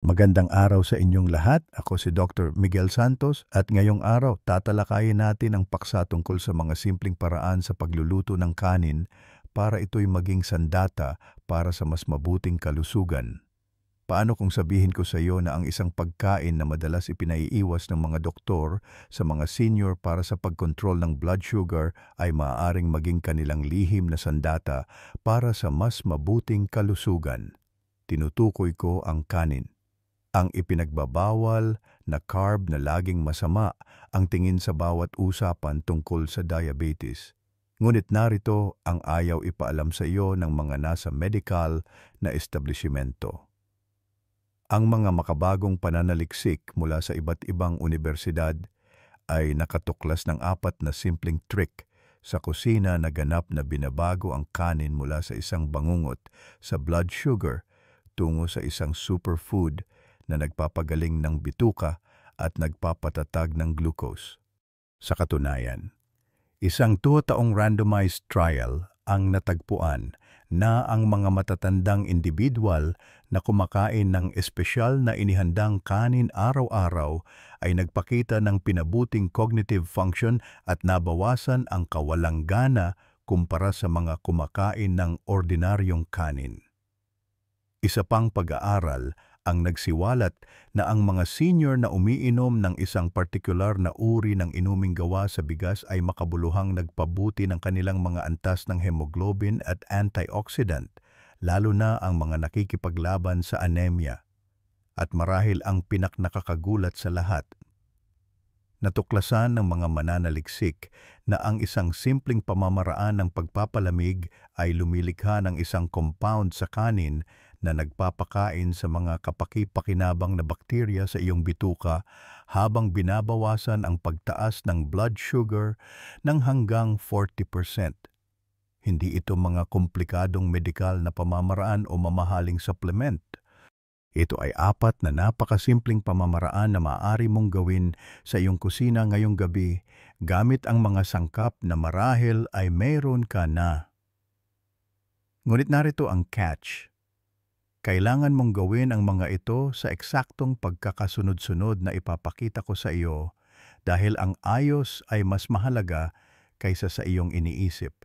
Magandang araw sa inyong lahat. Ako si Dr. Miguel Santos at ngayong araw tatalakayin natin ang paksa tungkol sa mga simpleng paraan sa pagluluto ng kanin para ito'y maging sandata para sa mas mabuting kalusugan. Paano kung sabihin ko sa iyo na ang isang pagkain na madalas ipinaiiwas ng mga doktor sa mga senior para sa pagkontrol ng blood sugar ay maaaring maging kanilang lihim na sandata para sa mas mabuting kalusugan? Tinutukoy ko ang kanin. Ang ipinagbabawal na carb na laging masama ang tingin sa bawat usapan tungkol sa diabetes. Ngunit narito ang ayaw ipaalam sa iyo ng mga nasa medical na establishmento. Ang mga makabagong pananaliksik mula sa iba't ibang unibersidad ay nakatuklas ng 4 na simpleng trick sa kusina na ganap na binabago ang kanin mula sa isang bangungot sa blood sugar tungo sa isang superfood na nagpapagaling ng bituka at nagpapatatag ng glucose. Sa katunayan, isang 2 taong randomized trial ang natagpuan na ang mga matatandang individual na kumakain ng espesyal na inihandang kanin araw-araw ay nagpakita ng pinabuting cognitive function at nabawasan ang kawalang gana kumpara sa mga kumakain ng ordinaryong kanin. Isa pang pag-aaral ang nagsiwalat na ang mga senior na umiinom ng isang partikular na uri ng inuming gawa sa bigas ay makabuluhang nagpabuti ng kanilang mga antas ng hemoglobin at antioxidant, lalo na ang mga nakikipaglaban sa anemia. At marahil ang pinaknakakagulat sa lahat, natuklasan ng mga mananaliksik na ang isang simpleng pamamaraan ng pagpapalamig ay lumilikha ng isang compound sa kanin na nagpapakain sa mga kapaki-pakinabang na bakterya sa iyong bituka habang binabawasan ang pagtaas ng blood sugar ng hanggang 40%. Hindi ito mga komplikadong medikal na pamamaraan o mamahaling supplement. Ito ay 4 na napakasimpleng pamamaraan na maaari mong gawin sa iyong kusina ngayong gabi gamit ang mga sangkap na marahil ay mayroon ka na. Ngunit narito ang catch. Kailangan mong gawin ang mga ito sa eksaktong pagkakasunod-sunod na ipapakita ko sa iyo dahil ang ayos ay mas mahalaga kaysa sa iyong iniisip.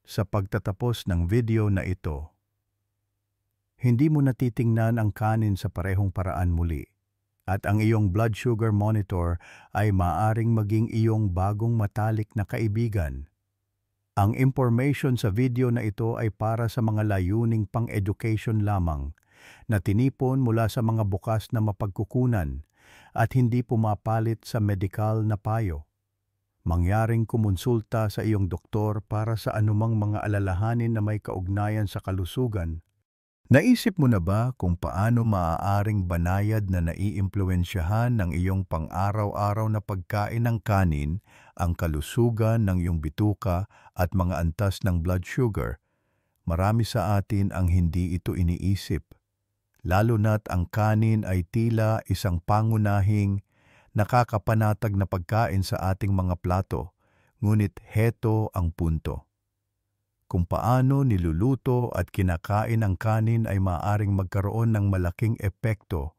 Sa pagtatapos ng video na ito, hindi mo natitingnan ang kanin sa parehong paraan muli at ang iyong blood sugar monitor ay maaaring maging iyong bagong matalik na kaibigan. Ang information sa video na ito ay para sa mga layuning pang-education lamang na tinipon mula sa mga bukas na mapagkukunan at hindi pumapalit sa medikal na payo. Mangyaring kumonsulta sa iyong doktor para sa anumang mga alalahanin na may kaugnayan sa kalusugan. Naisip mo na ba kung paano maaaring banayad na naiimpluwensyahan ng iyong pang-araw-araw na pagkain ng kanin ang kalusugan ng iyong bituka at mga antas ng blood sugar? Marami sa atin ang hindi ito iniisip, lalo na't ang kanin ay tila isang pangunahing nakakapanatag na pagkain sa ating mga plato. Ngunit heto ang punto. Kung paano niluluto at kinakain ang kanin ay maaaring magkaroon ng malaking epekto,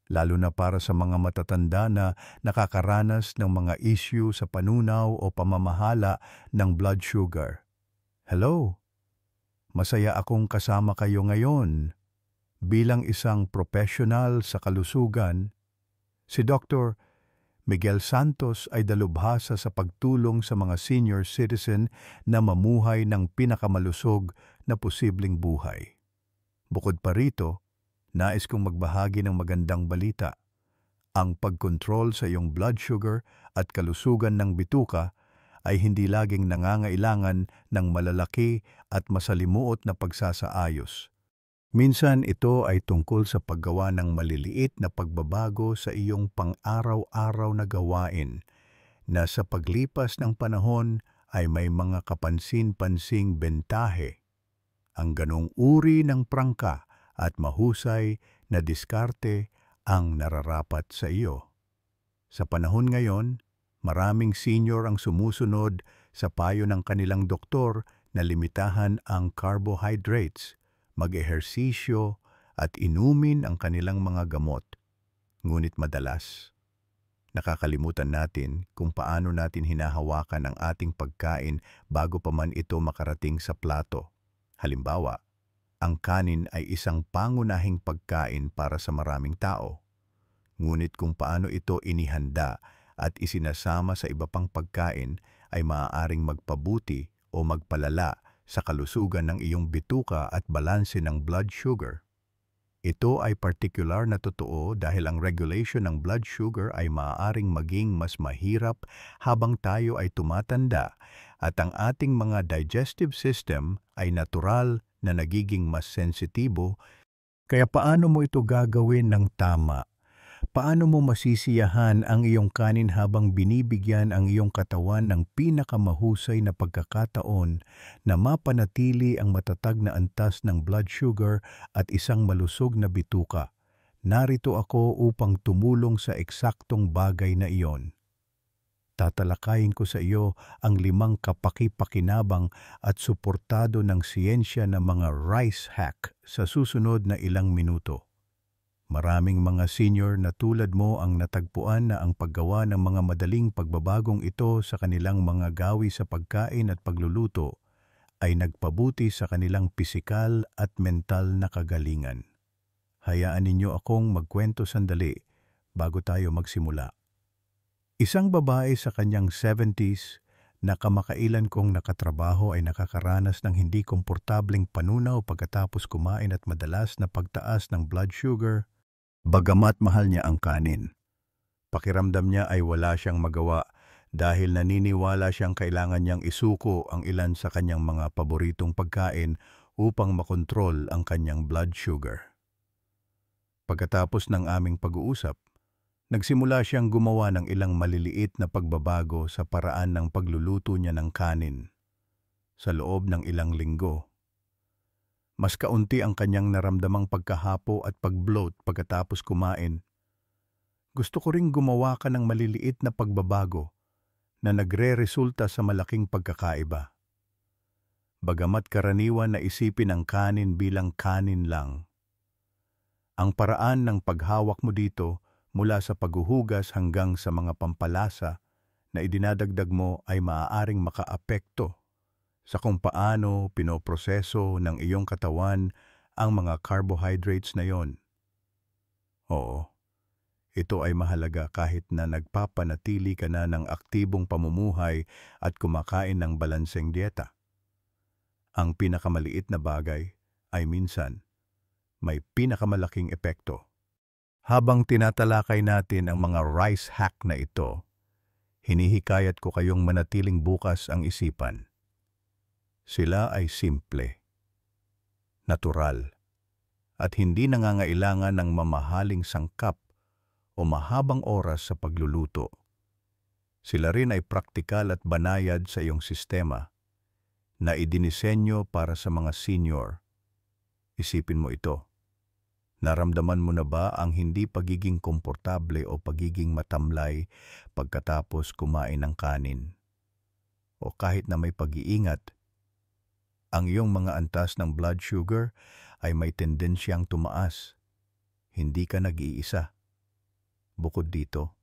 lalo na para sa mga matatanda na nakakaranas ng mga issue sa panunaw o pamamahala ng blood sugar. Hello! Masaya akong kasama kayo ngayon. Bilang isang professional sa kalusugan, si Dr. Miguel Santos ay dalubhasa sa pagtulong sa mga senior citizen na mamuhay ng pinakamalusog na posibleng buhay. Bukod pa rito, nais kong magbahagi ng magandang balita. Ang pagkontrol sa iyong blood sugar at kalusugan ng bituka ay hindi laging nangangailangan ng malalaki at masalimuot na pagsasaayos. Minsan ito ay tungkol sa paggawa ng maliliit na pagbabago sa iyong pang-araw-araw na gawain na sa paglipas ng panahon ay may mga kapansin-pansing bentahe. Ang ganong uri ng prangka at mahusay na diskarte ang nararapat sa iyo. Sa panahon ngayon, maraming senior ang sumusunod sa payo ng kanilang doktor na limitahan ang carbohydrates, mag-ehersisyo at inumin ang kanilang mga gamot. Ngunit madalas, nakakalimutan natin kung paano natin hinahawakan ang ating pagkain bago pa man ito makarating sa plato. Halimbawa, ang kanin ay isang pangunahing pagkain para sa maraming tao. Ngunit kung paano ito inihanda at isinasama sa iba pang pagkain ay maaaring magpabuti o magpalala sa kalusugan ng iyong bituka at balanse ng blood sugar. Ito ay partikular na totoo dahil ang regulation ng blood sugar ay maaaring maging mas mahirap habang tayo ay tumatanda at ang ating mga digestive system ay natural na nagiging mas sensitibo. Kaya paano mo ito gagawin ng tama? Paano mo masisiyahan ang iyong kanin habang binibigyan ang iyong katawan ng pinakamahusay na pagkakataon na mapanatili ang matatag na antas ng blood sugar at isang malusog na bituka? Narito ako upang tumulong sa eksaktong bagay na iyon. Tatalakayin ko sa iyo ang 5 kapaki-pakinabang at suportado ng siyensya na mga rice hack sa susunod na ilang minuto. Maraming mga senior na tulad mo ang natagpuan na ang paggawa ng mga madaling pagbabagong ito sa kanilang mga gawi sa pagkain at pagluluto ay nagpabuti sa kanilang pisikal at mental na kagalingan. Hayaan ninyo akong magkwento sandali bago tayo magsimula. Isang babae sa kanyang 70s na kamakailan kong nakatrabaho ay nakakaranas ng hindi komportableng panunaw pagkatapos kumain at madalas na pagtaas ng blood sugar. Bagamat mahal niya ang kanin, pakiramdam niya ay wala siyang magawa dahil naniniwala siyang kailangan niyang isuko ang ilan sa kanyang mga paboritong pagkain upang makontrol ang kanyang blood sugar. Pagkatapos ng aming pag-uusap, nagsimula siyang gumawa ng ilang maliliit na pagbabago sa paraan ng pagluluto niya ng kanin. Sa loob ng ilang linggo, mas kaunti ang kanyang naramdamang pagkahapo at pag-bloat pagkatapos kumain. Gusto ko ring gumawa ka ng maliliit na pagbabago na nagre-resulta sa malaking pagkakaiba. Bagamat karaniwan na isipin ang kanin bilang kanin lang, ang paraan ng paghawak mo dito mula sa paghuhugas hanggang sa mga pampalasa na idinadagdag mo ay maaaring makaapekto sa kung paano pinoproseso ng iyong katawan ang mga carbohydrates na yon. Oo, ito ay mahalaga kahit na nagpapanatili ka na ng aktibong pamumuhay at kumakain ng balanseng dieta. Ang pinakamaliit na bagay ay minsan may pinakamalaking epekto. Habang tinatalakay natin ang mga rice hack na ito, hinihikayat ko kayong manatiling bukas ang isipan. Sila ay simple, natural, at hindi nangangailangan ng mamahaling sangkap o mahabang oras sa pagluluto. Sila rin ay praktikal at banayad sa iyong sistema na idinisenyo para sa mga senior. Isipin mo ito. Naramdaman mo na ba ang hindi pagiging komportable o pagiging matamlay pagkatapos kumain ng kanin? O kahit na may pag-iingat, ang iyong mga antas ng blood sugar ay may tendensyang tumaas. Hindi ka nag-iisa. Bukod dito,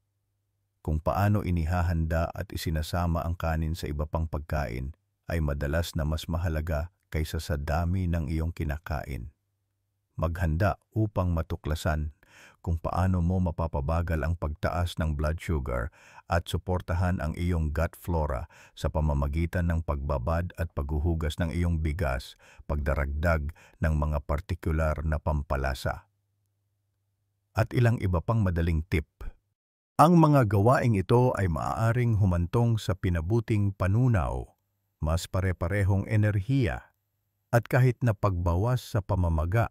kung paano inihahanda at isinasama ang kanin sa iba pang pagkain ay madalas na mas mahalaga kaysa sa dami ng iyong kinakain. Maghanda upang matuklasan kung paano mo mapapabagal ang pagtaas ng blood sugar at suportahan ang iyong gut flora sa pamamagitan ng pagbabad at paghuhugas ng iyong bigas, pagdaragdag ng mga partikular na pampalasa. At ilang iba pang madaling tip. Ang mga gawaing ito ay maaaring humantong sa pinabuting panunaw, mas pare-parehong enerhiya, at kahit na pagbawas sa pamamaga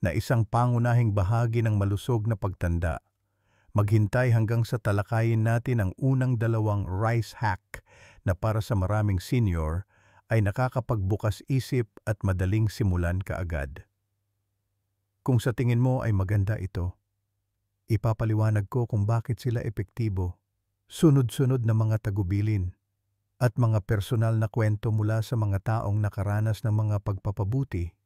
na isang pangunahing bahagi ng malusog na pagtanda. Maghintay hanggang sa talakayin natin ang unang 2 rice hack na para sa maraming senior ay nakakapagbukas isip at madaling simulan kaagad. Kung sa tingin mo ay maganda ito, ipapaliwanag ko kung bakit sila epektibo. Sunod-sunod na mga tagubilin at mga personal na kwento mula sa mga taong nakaranas ng mga pagpapabuti.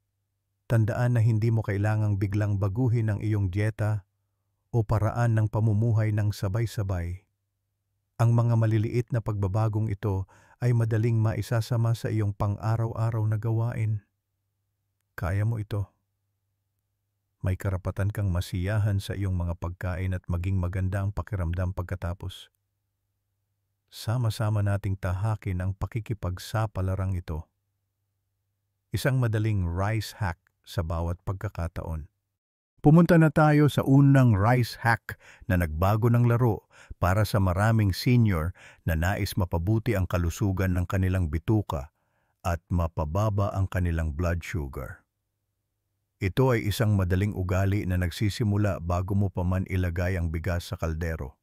Tandaan na hindi mo kailangang biglang baguhin ang iyong dieta o paraan ng pamumuhay ng sabay-sabay. Ang mga maliliit na pagbabagong ito ay madaling maisasama sa iyong pang-araw-araw na gawain. Kaya mo ito. May karapatan kang masiyahan sa iyong mga pagkain at maging maganda ang pakiramdam pagkatapos. Sama-sama nating tahakin ang pakikipagsapalarang ito. Isang madaling rice hack sa bawat pagkakataon. Pumunta na tayo sa unang rice hack na nagbago ng laro para sa maraming senior na nais mapabuti ang kalusugan ng kanilang bituka at mapababa ang kanilang blood sugar. Ito ay isang madaling ugali na nagsisimula bago mo pa man ilagay ang bigas sa kaldero.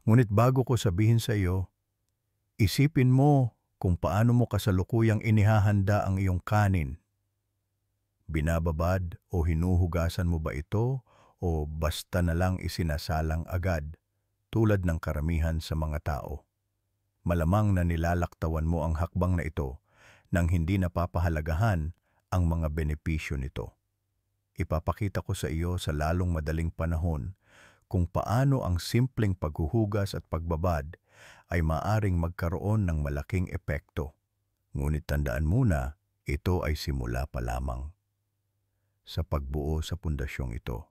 Ngunit bago ko sabihin sa iyo, isipin mo kung paano mo kasalukuyang inihahanda ang iyong kanin. Binababad o hinuhugasan mo ba ito o basta na lang isinasalang agad tulad ng karamihan sa mga tao? Malamang na nilalaktawan mo ang hakbang na ito nang hindi napapahalagahan ang mga benepisyo nito. Ipapakita ko sa iyo sa lalong madaling panahon kung paano ang simpleng paghuhugas at pagbabad ay maaring magkaroon ng malaking epekto. Ngunit tandaan muna, ito ay simula pa lamang. Sa pagbuo sa pundasyong ito,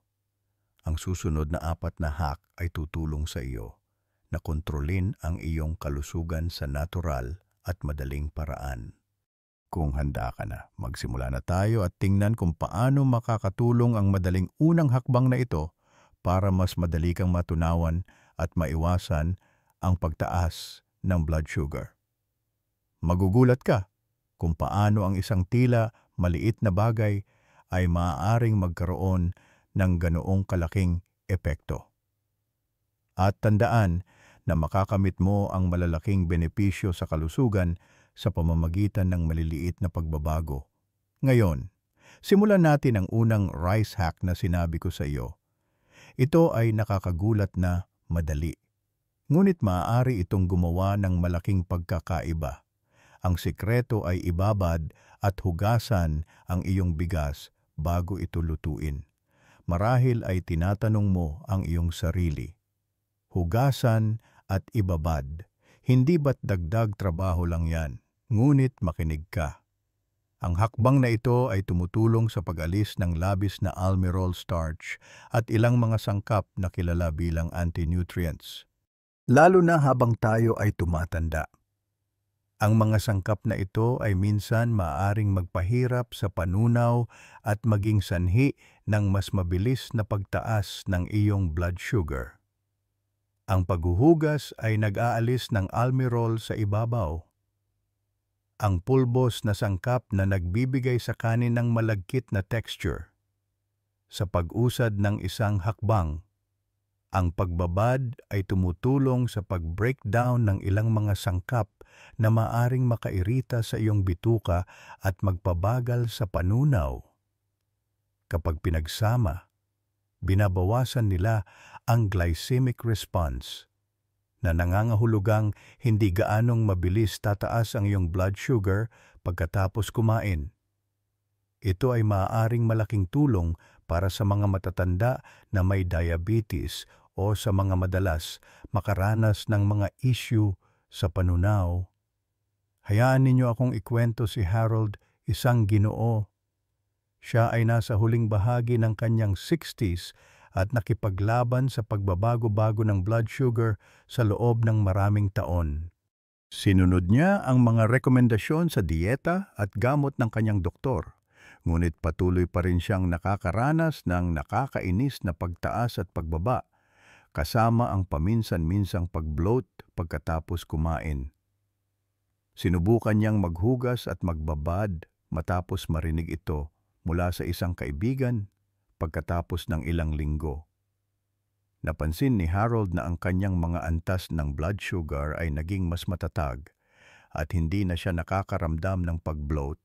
ang susunod na 4 na hack ay tutulong sa iyo na kontrolin ang iyong kalusugan sa natural at madaling paraan. Kung handa ka na, magsimula na tayo at tingnan kung paano makakatulong ang madaling unang hakbang na ito para mas madali kang matunawan at maiwasan ang pagtaas ng blood sugar. Magugulat ka kung paano ang isang tila maliit na bagay ay maaaring magkaroon ng ganoong kalaking epekto. At tandaan na makakamit mo ang malalaking benepisyo sa kalusugan sa pamamagitan ng maliliit na pagbabago. Ngayon, simulan natin ang unang rice hack na sinabi ko sa iyo. Ito ay nakakagulat na madali. Ngunit maaari itong gumawa ng malaking pagkakaiba. Ang sikreto ay ibabad at hugasan ang iyong bigas bago ito lutuin. Marahil ay tinatanong mo ang iyong sarili. Hugasan at ibabad. Hindi ba't dagdag trabaho lang yan? Ngunit makinig ka. Ang hakbang na ito ay tumutulong sa pag-alis ng labis na almirol starch at ilang mga sangkap na kilala bilang anti-nutrients. Lalo na habang tayo ay tumatanda. Ang mga sangkap na ito ay minsan maaaring magpahirap sa panunaw at maging sanhi ng mas mabilis na pagtaas ng iyong blood sugar. Ang paghuhugas ay nag-aalis ng almirol sa ibabaw. Ang pulbos na sangkap na nagbibigay sa kanin ng malagkit na texture. Sa pag-usad ng isang hakbang, ang pagbabad ay tumutulong sa pag-breakdown ng ilang mga sangkap na maaring makairita sa iyong bituka at magpabagal sa panunaw. Kapag pinagsama, binabawasan nila ang glycemic response na nangangahulugang hindi gaanong mabilis tataas ang iyong blood sugar pagkatapos kumain. Ito ay maaaring malaking tulong para sa mga matatanda na may diabetes o sa mga madalas makaranas ng mga issue sa panunaw. Hayaan ninyo akong ikwento si Harold, isang Ginoo. Siya ay nasa huling bahagi ng kanyang 60s at nakipaglaban sa pagbabago-bago ng blood sugar sa loob ng maraming taon. Sinunod niya ang mga rekomendasyon sa dieta at gamot ng kanyang doktor, ngunit patuloy pa rin siyang nakakaranas ng nakakainis na pagtaas at pagbaba, kasama ang paminsan-minsang pag-bloat pagkatapos kumain. Sinubukan niyang maghugas at magbabad matapos marinig ito mula sa isang kaibigan pagkatapos ng ilang linggo. Napansin ni Harold na ang kanyang mga antas ng blood sugar ay naging mas matatag at hindi na siya nakakaramdam ng pag-bloat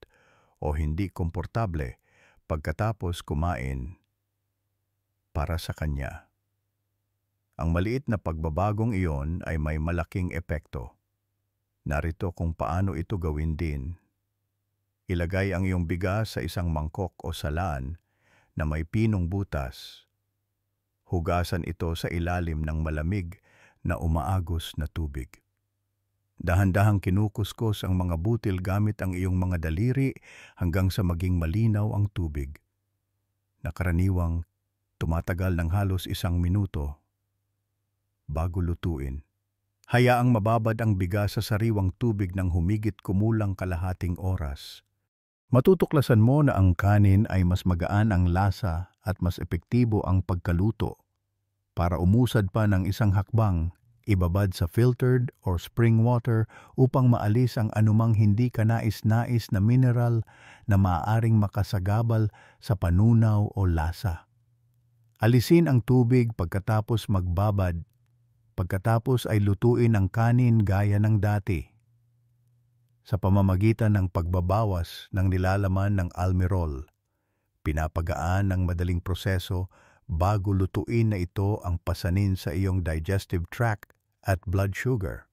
o hindi komportable pagkatapos kumain. Para sa kanya, ang maliit na pagbabagong iyon ay may malaking epekto. Narito kung paano ito gawin din. Ilagay ang iyong bigas sa isang mangkok o salaan na may pinong butas. Hugasan ito sa ilalim ng malamig na umaagos na tubig. Dahan-dahang kinukuskos ang mga butil gamit ang iyong mga daliri hanggang sa maging malinaw ang tubig. Nakaraniwang tumatagal ng halos 1 minuto bago lutuin. Hayaang mababad ang bigas sa sariwang tubig ng humigit kumulang kalahating oras. Matutuklasan mo na ang kanin ay mas magaan ang lasa at mas epektibo ang pagkaluto. Para umusad pa ng isang hakbang, ibabad sa filtered or spring water upang maalis ang anumang hindi kanais-nais na mineral na maaaring makasagabal sa panunaw o lasa. Alisin ang tubig pagkatapos magbabad. Pagkatapos ay lutuin ang kanin gaya ng dati, sa pamamagitan ng pagbabawas ng nilalaman ng almirol. Pinapagaan ng madaling proseso bago lutuin na ito ang pasanin sa iyong digestive tract at blood sugar.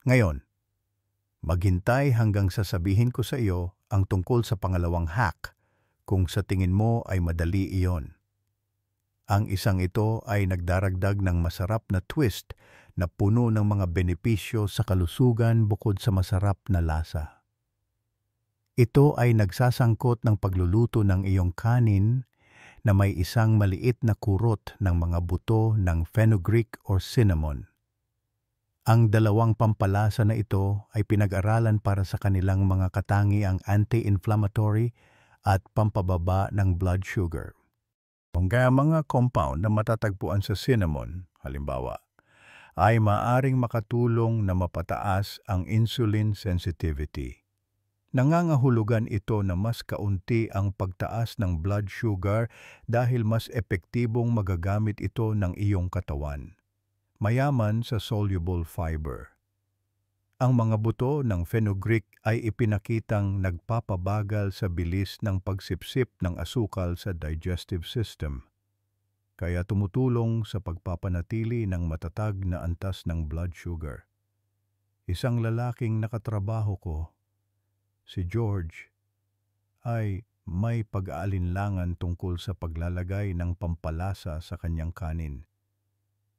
Ngayon, maghintay hanggang sasabihin ko sa iyo ang tungkol sa pangalawang hack kung sa tingin mo ay madali iyon. Ang isang ito ay nagdaragdag ng masarap na twist na puno ng mga benepisyo sa kalusugan bukod sa masarap na lasa. Ito ay nagsasangkot ng pagluluto ng iyong kanin na may isang maliit na kurot ng mga buto ng fenugreek or cinnamon. Ang dalawang pampalasa na ito ay pinag-aralan para sa kanilang mga katangiang anti-inflammatory at pampababa ng blood sugar. Kaya mga compound na matatagpuan sa cinnamon, halimbawa, ay maaring makatulong na mapataas ang insulin sensitivity. Nangangahulugan ito na mas kaunti ang pagtaas ng blood sugar dahil mas epektibong magagamit ito ng iyong katawan. Mayaman sa soluble fiber. Ang mga buto ng fenugreek ay ipinakitang nagpapabagal sa bilis ng pagsipsip ng asukal sa digestive system, kaya tumutulong sa pagpapanatili ng matatag na antas ng blood sugar. Isang lalaking nakatrabaho ko, si George, ay may pag-aalinlangan tungkol sa paglalagay ng pampalasa sa kanyang kanin.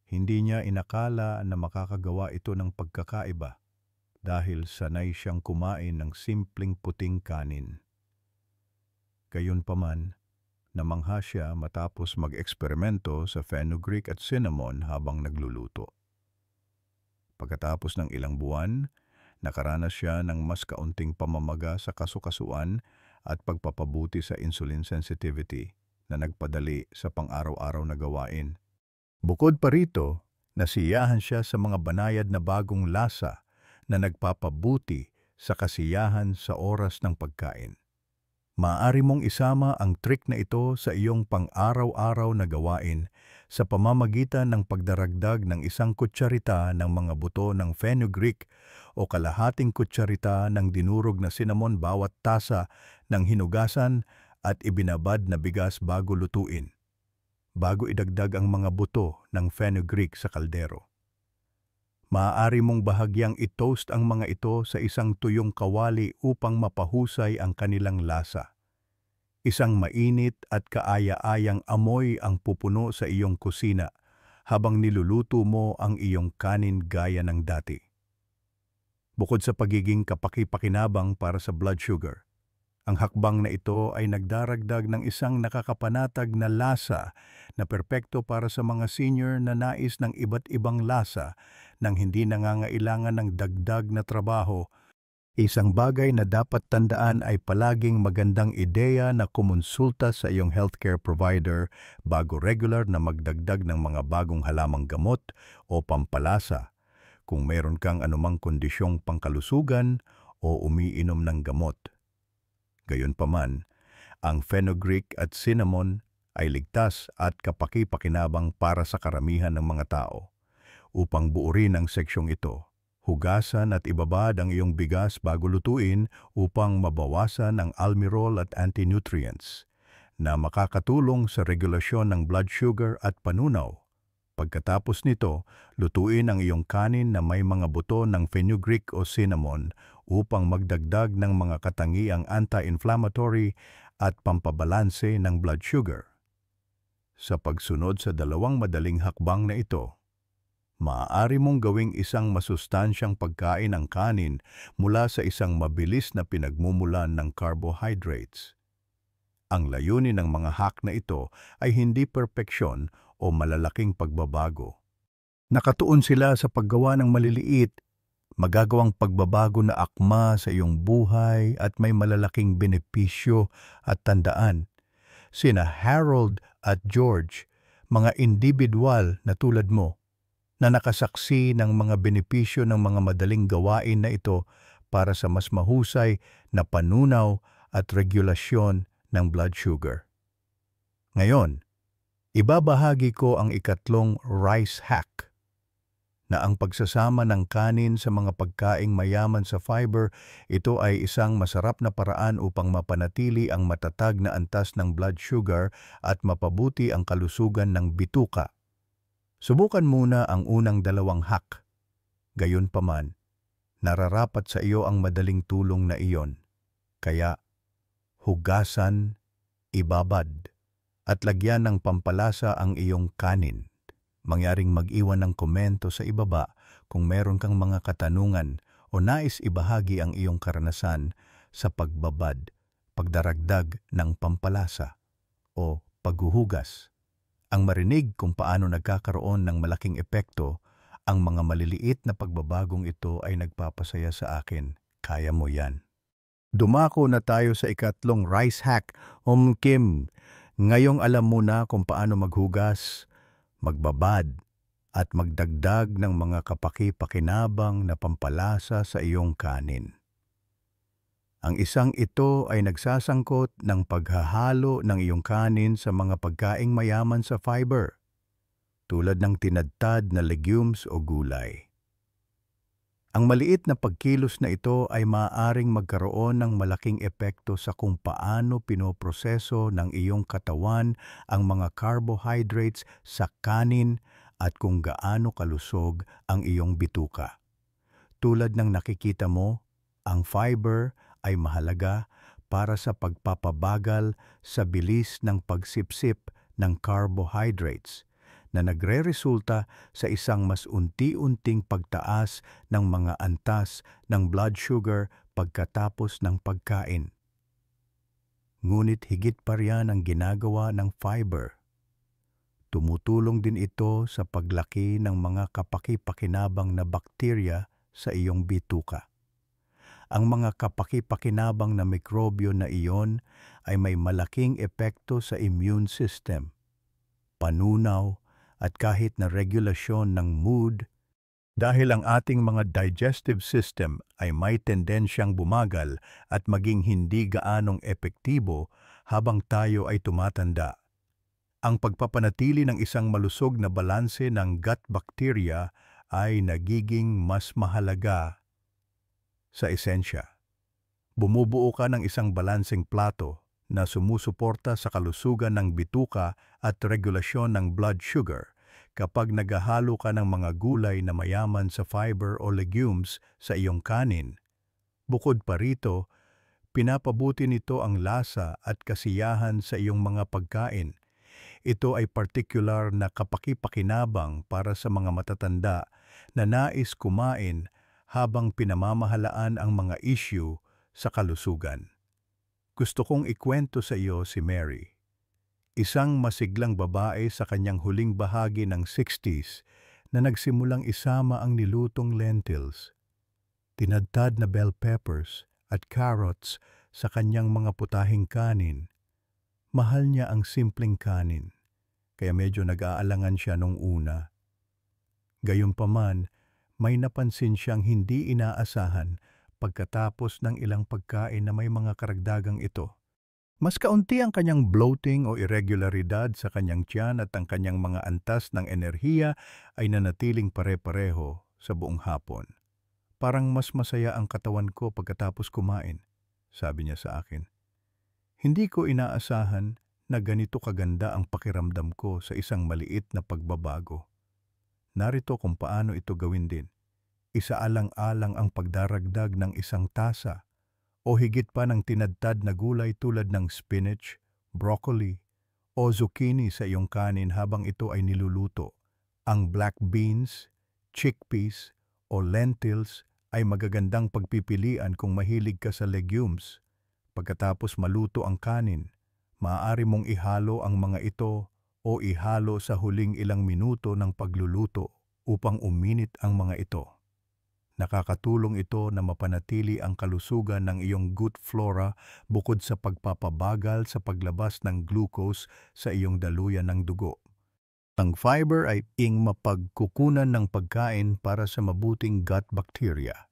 Hindi niya inakala na makakagawa ito ng pagkakaiba dahil sanay siyang kumain ng simpleng puting kanin. Gayunpaman, namangha siya matapos mag-eksperimento sa fenugreek at cinnamon habang nagluluto. Pagkatapos ng ilang buwan, nakaranas siya ng mas kaunting pamamaga sa kasukasuan at pagpapabuti sa insulin sensitivity na nagpadali sa pang-araw-araw na gawain. Bukod pa rito, nasiyahan siya sa mga banayad na bagong lasa na nagpapabuti sa kasiyahan sa oras ng pagkain. Maaari mong isama ang trick na ito sa iyong pang-araw-araw na gawain sa pamamagitan ng pagdaragdag ng 1 kutsarita ng mga buto ng fenugreek o kalahating kutsarita ng dinurog na cinnamon bawat tasa ng hinugasan at ibinabad na bigas bago lutuin, bago idagdag ang mga buto ng fenugreek sa kaldero. Maaari mong bahagyang i-toast ang mga ito sa isang tuyong kawali upang mapahusay ang kanilang lasa. Isang mainit at kaaya-ayang amoy ang pupuno sa iyong kusina habang niluluto mo ang iyong kanin gaya ng dati. Bukod sa pagiging kapaki-pakinabang para sa blood sugar, ang hakbang na ito ay nagdaragdag ng isang nakakapanatag na lasa na perpekto para sa mga senior na nais ng iba't ibang lasa nang hindi nangangailangan ng dagdag na trabaho. Isang bagay na dapat tandaan ay palaging magandang ideya na kumonsulta sa iyong healthcare provider bago regular na magdagdag ng mga bagong halamang gamot o pampalasa kung meron kang anumang kondisyong pangkalusugan o umiinom ng gamot. Gayunpaman, ang fenugreek at cinnamon ay ligtas at kapaki-pakinabang para sa karamihan ng mga tao. Upang buurin ang seksyong ito, hugasan at ibabad ang iyong bigas bago lutuin upang mabawasan ang almirol at anti-nutrients na makakatulong sa regulasyon ng blood sugar at panunaw. Pagkatapos nito, lutuin ang iyong kanin na may mga buto ng fenugreek o cinnamon upang magdagdag ng mga katangiang anti-inflammatory at pampabalanse ng blood sugar. Sa pagsunod sa dalawang madaling hakbang na ito, maaari mong gawing isang masustansyang pagkain ang kanin mula sa isang mabilis na pinagmumulan ng carbohydrates. Ang layunin ng mga hack na ito ay hindi perpeksyon o malalaking pagbabago. Nakatuon sila sa paggawa ng maliliit, magagawang pagbabago na akma sa iyong buhay at may malalaking benepisyo. At tandaan, sina Harold at George, mga individual na tulad mo, na nakasaksi ng mga benepisyo ng mga madaling gawain na ito para sa mas mahusay na panunaw at regulasyon ng blood sugar. Ngayon, ibabahagi ko ang ikatlong rice hack, na ang pagsasama ng kanin sa mga pagkaing mayaman sa fiber. Ito ay isang masarap na paraan upang mapanatili ang matatag na antas ng blood sugar at mapabuti ang kalusugan ng bituka. Subukan muna ang unang dalawang hack. Gayunpaman, nararapat sa iyo ang madaling tulong na iyon. Kaya, hugasan, ibabad, at lagyan ng pampalasa ang iyong kanin. Mangyaring mag-iwan ng komento sa ibaba kung meron kang mga katanungan o nais ibahagi ang iyong karanasan sa pagbabad, pagdaragdag ng pampalasa o paghuhugas. Ang marinig kung paano nagkakaroon ng malaking epekto ang mga maliliit na pagbabagong ito ay nagpapasaya sa akin. Kaya mo yan. Dumako na tayo sa ikatlong rice hack, Kim. Ngayong alam mo na kung paano maghugas, magbabad, at magdagdag ng mga kapaki-pakinabang na pampalasa sa iyong kanin. Ang isang ito ay nagsasangkot ng paghahalo ng iyong kanin sa mga pagkaing mayaman sa fiber, tulad ng tinadtad na legumes o gulay. Ang maliit na pagkilos na ito ay maaaring magkaroon ng malaking epekto sa kung paano pinoproseso ng iyong katawan ang mga carbohydrates sa kanin at kung gaano kalusog ang iyong bituka. Tulad ng nakikita mo, ang fiber ay mahalaga para sa pagpapabagal sa bilis ng pagsipsip ng carbohydrates, na nagre-resulta sa isang mas unti-unting pagtaas ng mga antas ng blood sugar pagkatapos ng pagkain. Ngunit higit pa riyan ang ginagawa ng fiber. Tumutulong din ito sa paglaki ng mga kapaki-pakinabang na bakterya sa iyong bituka. Ang mga kapaki-pakinabang na mikrobyo na iyon ay may malaking epekto sa immune system, panunaw, at kahit na regulasyon ng mood, dahil ang ating mga digestive system ay may tendensyang bumagal at maging hindi gaanong epektibo habang tayo ay tumatanda. Ang pagpapanatili ng isang malusog na balanse ng gut bacteria ay nagiging mas mahalaga. Sa esensya, bumubuo ka ng isang balanseng plato na sumusuporta sa kalusugan ng bituka at regulasyon ng blood sugar kapag naghahalo ka ng mga gulay na mayaman sa fiber o legumes sa iyong kanin. Bukod pa rito, pinapabuti nito ang lasa at kasiyahan sa iyong mga pagkain. Ito ay partikular na kapaki-pakinabang para sa mga matatanda na nais kumain habang pinamamahalaan ang mga issue sa kalusugan. Gusto kong ikwento sa iyo si Mary, isang masiglang babae sa kanyang huling bahagi ng 60s na nagsimulang isama ang nilutong lentils, tinadtad na bell peppers at carrots sa kanyang mga putahing kanin. Mahal niya ang simpleng kanin, kaya medyo nag-aalangan siya nung una. Gayunpaman, may napansin siyang hindi inaasahan pagkatapos ng ilang pagkain na may mga karagdagang ito. Mas kaunti ang kanyang bloating o irregularidad sa kanyang tiyan at ang kanyang mga antas ng enerhiya ay nanatiling pare-pareho sa buong hapon. Parang mas masaya ang katawan ko pagkatapos kumain, sabi niya sa akin. Hindi ko inaasahan na ganito kaganda ang pakiramdam ko sa isang maliit na pagbabago. Narito kung paano ito gawin din. Isaalang-alang ang pagdaragdag ng isang tasa o higit pa ng tinadtad na gulay tulad ng spinach, broccoli, o zucchini sa iyong kanin habang ito ay niluluto. Ang black beans, chickpeas, o lentils ay magagandang pagpipilian kung mahilig ka sa legumes. Pagkatapos maluto ang kanin, maaari mong ihalo ang mga ito o ihalo sa huling ilang minuto ng pagluluto upang uminit ang mga ito. Nakakatulong ito na mapanatili ang kalusugan ng iyong gut flora bukod sa pagpapabagal sa paglabas ng glucose sa iyong daluyan ng dugo. Ang fiber ay mapagkukunan ng pagkain para sa mabuting gut bacteria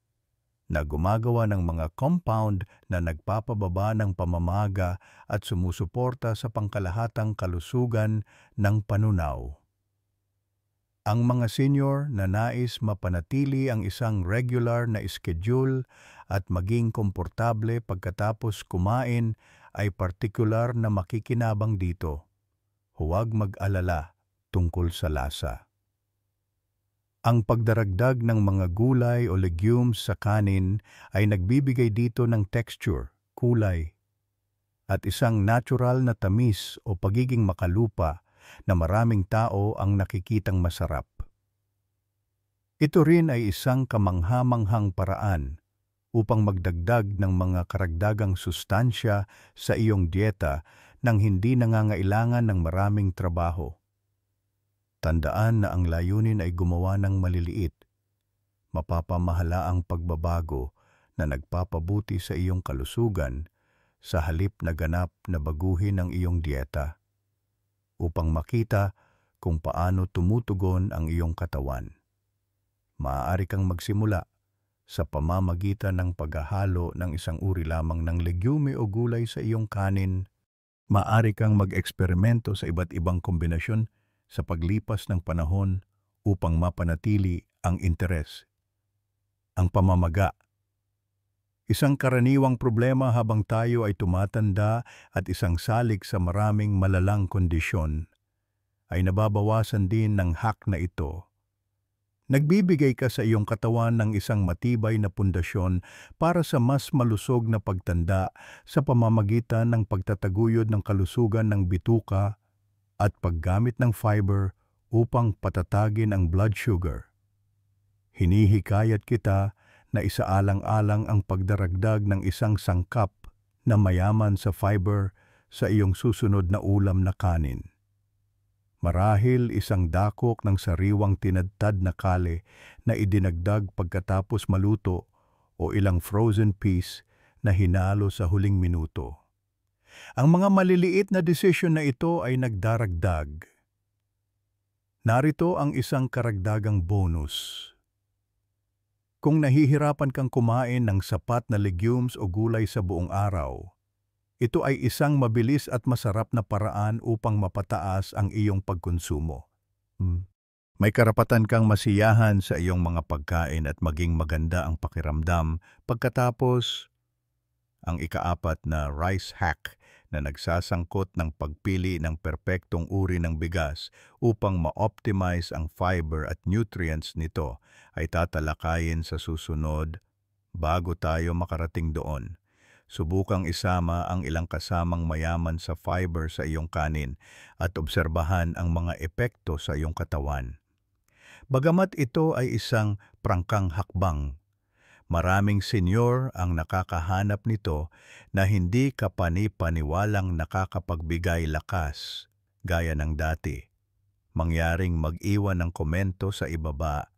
na gumagawa ng mga compound na nagpapababa ng pamamaga at sumusuporta sa pangkalahatang kalusugan ng panunaw. Ang mga senior na nais mapanatili ang isang regular na schedule at maging komportable pagkatapos kumain ay partikular na makikinabang dito. Huwag mag-alala tungkol sa lasa. Ang pagdaragdag ng mga gulay o legumes sa kanin ay nagbibigay dito ng texture, kulay, at isang natural na tamis o pagiging makalupa na maraming tao ang nakikitang masarap. Ito rin ay isang kamangha-manghang paraan upang magdagdag ng mga karagdagang sustansya sa iyong dieta nang hindi nangangailangan ng maraming trabaho. Tandaan na ang layunin ay gumawa ng maliliit, mapapamahalaang pagbabago na nagpapabuti sa iyong kalusugan sa halip na ganap na baguhin ang iyong dieta upang makita kung paano tumutugon ang iyong katawan. Maaari kang magsimula sa pamamagitan ng paghahalo ng isang uri lamang ng legume o gulay sa iyong kanin. Maaari kang mag-eksperimento sa iba't ibang kombinasyon sa paglipas ng panahon upang mapanatili ang interes. Ang pamamaga. Isang karaniwang problema habang tayo ay tumatanda at isang salik sa maraming malalang kondisyon, ay nababawasan din ng hack na ito. Nagbibigay ka sa iyong katawan ng isang matibay na pundasyon para sa mas malusog na pagtanda sa pamamagitan ng pagtataguyod ng kalusugan ng bituka at paggamit ng fiber upang patatagin ang blood sugar. Hinihikayat kita na isaalang-alang ang pagdaragdag ng isang sangkap na mayaman sa fiber sa iyong susunod na ulam na kanin. Marahil isang dakok ng sariwang tinadtad na kale na idinagdag pagkatapos maluto o ilang frozen peas na hinalo sa huling minuto. Ang mga maliliit na desisyon na ito ay nagdaragdag. Narito ang isang karagdagang bonus. Kung nahihirapan kang kumain ng sapat na legumes o gulay sa buong araw, ito ay isang mabilis at masarap na paraan upang mapataas ang iyong pagkonsumo. May karapatan kang masiyahan sa iyong mga pagkain at maging maganda ang pakiramdam pagkatapos. Ang ikaapat na rice hack na nagsasangkot ng pagpili ng perpektong uri ng bigas upang ma-optimize ang fiber at nutrients nito ay tatalakayin sa susunod. Bago tayo makarating doon, subukang isama ang ilang kasamang mayaman sa fiber sa iyong kanin at obserbahan ang mga epekto sa iyong katawan. Bagamat ito ay isang prangkang hakbang, maraming senyor ang nakakahanap nito na hindi kapani-paniwalang nakakapagbigay lakas gaya ng dati. Mangyaring mag-iwan ng komento sa ibaba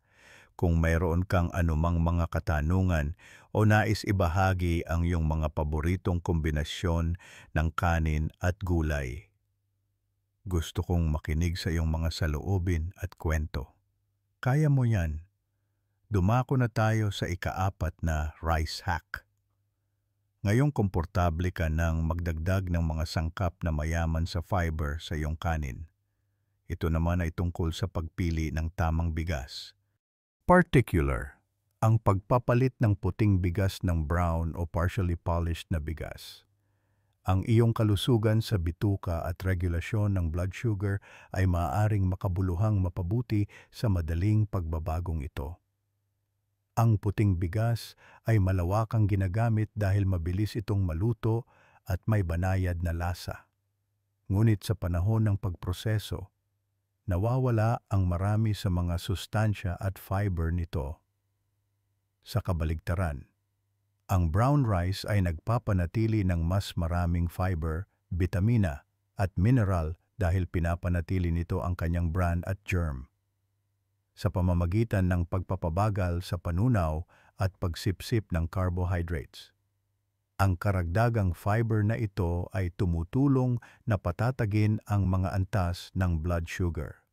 kung mayroon kang anumang mga katanungan o nais ibahagi ang iyong mga paboritong kombinasyon ng kanin at gulay. Gusto kong makinig sa iyong mga saloobin at kwento. Kaya mo yan. Dumako na tayo sa ikaapat na rice hack. Ngayong komportable ka nang magdagdag ng mga sangkap na mayaman sa fiber sa iyong kanin. Ito naman ay tungkol sa pagpili ng tamang bigas. Particular, ang pagpapalit ng puting bigas ng brown o partially polished na bigas. Ang iyong kalusugan sa bituka at regulasyon ng blood sugar ay maaaring makabuluhang mapabuti sa madaling pagbabagong ito. Ang puting bigas ay malawakang ginagamit dahil mabilis itong maluto at may banayad na lasa. Ngunit sa panahon ng pagproseso, nawawala ang marami sa mga sustansya at fiber nito. Sa kabaligtaran, ang brown rice ay nagpapanatili ng mas maraming fiber, bitamina at mineral dahil pinapanatili nito ang kanyang bran at germ. Sa pamamagitan ng pagpapabagal sa panunaw at pagsipsip ng carbohydrates. Ang karagdagang fiber na ito ay tumutulong na patatagin ang mga antas ng blood sugar.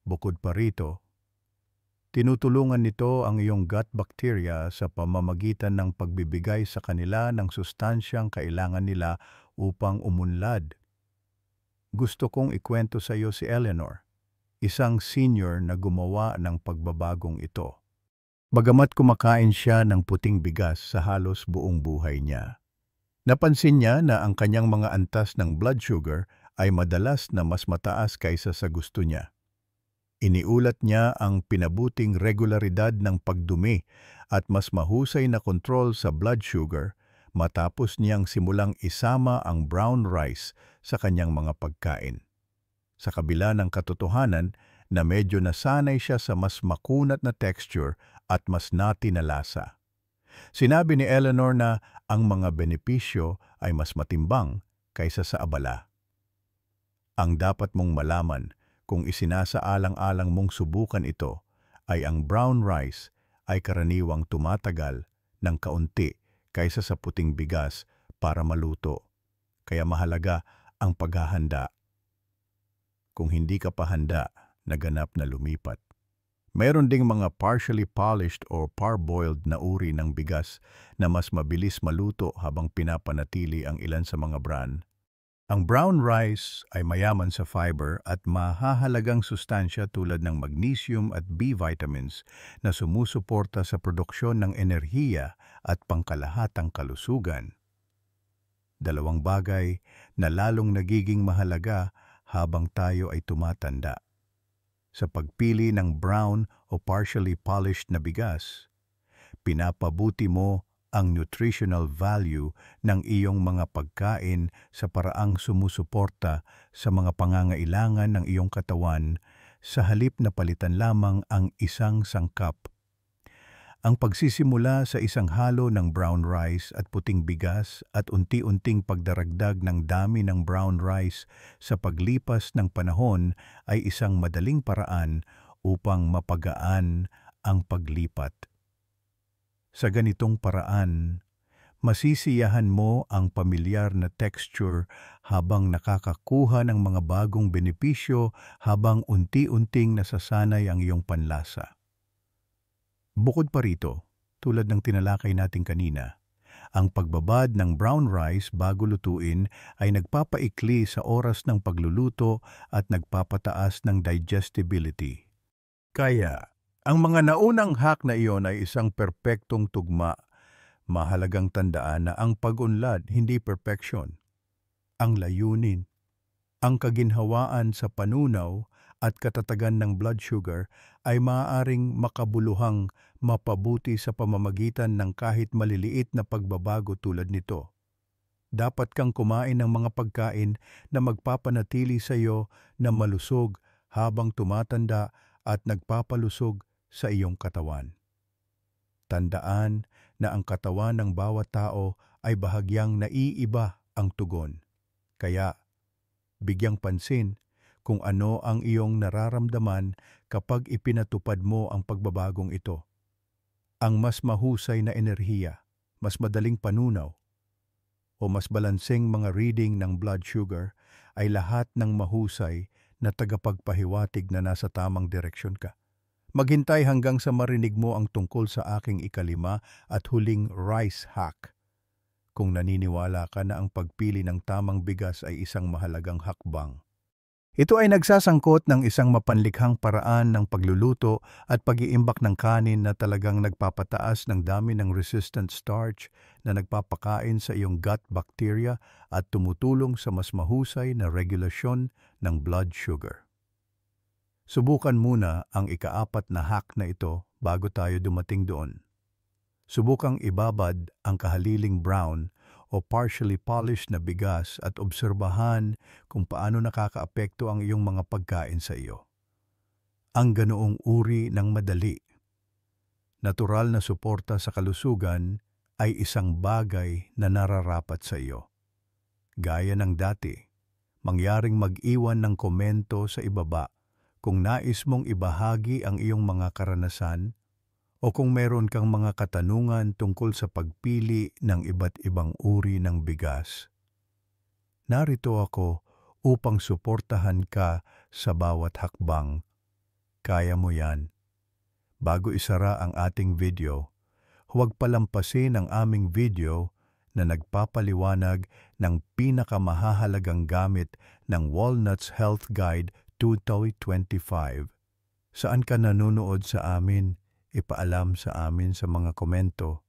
Bukod pa rito, tinutulungan nito ang iyong gut bacteria sa pamamagitan ng pagbibigay sa kanila ng sustansyang kailangan nila upang umunlad. Gusto kong ikwento sa iyo si Eleanor, isang senior na gumawa ng pagbabagong ito. Bagamat kumakain siya ng puting bigas sa halos buong buhay niya, napansin niya na ang kanyang mga antas ng blood sugar ay madalas na mas mataas kaysa sa gusto niya. Iniulat niya ang pinabuting regularidad ng pagdumi at mas mahusay na kontrol sa blood sugar matapos niyang simulang isama ang brown rice sa kanyang mga pagkain. Sa kabila ng katotohanan na medyo nasanay siya sa mas makunat na texture at mas nati na lasa. Sinabi ni Eleanor na ang mga benepisyo ay mas matimbang kaysa sa abala. Ang dapat mong malaman kung isinasaalang-alang mong subukan ito ay ang brown rice ay karaniwang tumatagal ng kaunti kaysa sa puting bigas para maluto. Kaya mahalaga ang paghahanda. Kung hindi ka pa handa, naganap na lumipat. Mayroon ding mga partially polished o parboiled na uri ng bigas na mas mabilis maluto habang pinapanatili ang ilan sa mga bran. Ang brown rice ay mayaman sa fiber at mahahalagang sustansya tulad ng magnesium at B vitamins na sumusuporta sa produksyon ng enerhiya at pangkalahatang kalusugan. Dalawang bagay na lalong nagiging mahalaga habang tayo ay tumatanda. Sa pagpili ng brown o partially polished na bigas, pinapabuti mo ang nutritional value ng iyong mga pagkain sa paraang sumusuporta sa mga pangangailangan ng iyong katawan sa halip na palitan lamang ang isang sangkap. Ang pagsisimula sa isang halo ng brown rice at puting bigas at unti-unting pagdaragdag ng dami ng brown rice sa paglipas ng panahon ay isang madaling paraan upang mapagaan ang paglipat. Sa ganitong paraan, masisiyahan mo ang pamilyar na texture habang nakakakuha ng mga bagong benepisyo habang unti-unting nasasanay ang iyong panlasa. Bukod pa rito, tulad ng tinalakay natin kanina, ang pagbabad ng brown rice bago lutuin ay nagpapaikli sa oras ng pagluluto at nagpapataas ng digestibility. Kaya, ang mga naunang hack na iyon ay isang perpektong tugma. Mahalagang tandaan na ang pag-unlad hindi perfection. Ang layunin, ang kaginhawaan sa panunaw at katatagan ng blood sugar ay maaaring makabuluhang mapabuti sa pamamagitan ng kahit maliliit na pagbabago tulad nito. Dapat kang kumain ng mga pagkain na magpapanatili sa iyo na malusog habang tumatanda at nagpapalusog sa iyong katawan. Tandaan na ang katawan ng bawat tao ay bahagyang naiiba ang tugon. Kaya, bigyang pansin kung ano ang iyong nararamdaman kapag ipinatupad mo ang pagbabagong ito. Ang mas mahusay na enerhiya, mas madaling panunaw, o mas balanseng mga reading ng blood sugar ay lahat ng mahusay na tagapagpahiwatig na nasa tamang direksyon ka. Maghintay hanggang sa marinig mo ang tungkol sa aking ikalima at huling rice hack. Kung naniniwala ka na ang pagpili ng tamang bigas ay isang mahalagang hakbang. Ito ay nagsasangkot ng isang mapanlikhang paraan ng pagluluto at pag-iimbak ng kanin na talagang nagpapataas ng dami ng resistant starch na nagpapakain sa iyong gut bacteria at tumutulong sa mas mahusay na regulasyon ng blood sugar. Subukan muna ang ikaapat na hack na ito bago tayo dumating doon. Subukang ibabad ang kahaliling brown o partially polished na bigas at obserbahan kung paano nakakaapekto ang iyong mga pagkain sa iyo. Ang ganoong uri ng madali, natural na suporta sa kalusugan ay isang bagay na nararapat sa iyo. Gaya ng dati, mangyaring mag-iwan ng komento sa ibaba kung nais mong ibahagi ang iyong mga karanasan o kung meron kang mga katanungan tungkol sa pagpili ng iba't ibang uri ng bigas. Narito ako upang suportahan ka sa bawat hakbang. Kaya mo yan. Bago isara ang ating video, huwag palampasin ang aming video na nagpapaliwanag ng pinakamahahalagang gamit ng Walnuts Health Guide 2025. Saan ka nanonood sa amin? Ipaalam sa amin sa mga komento.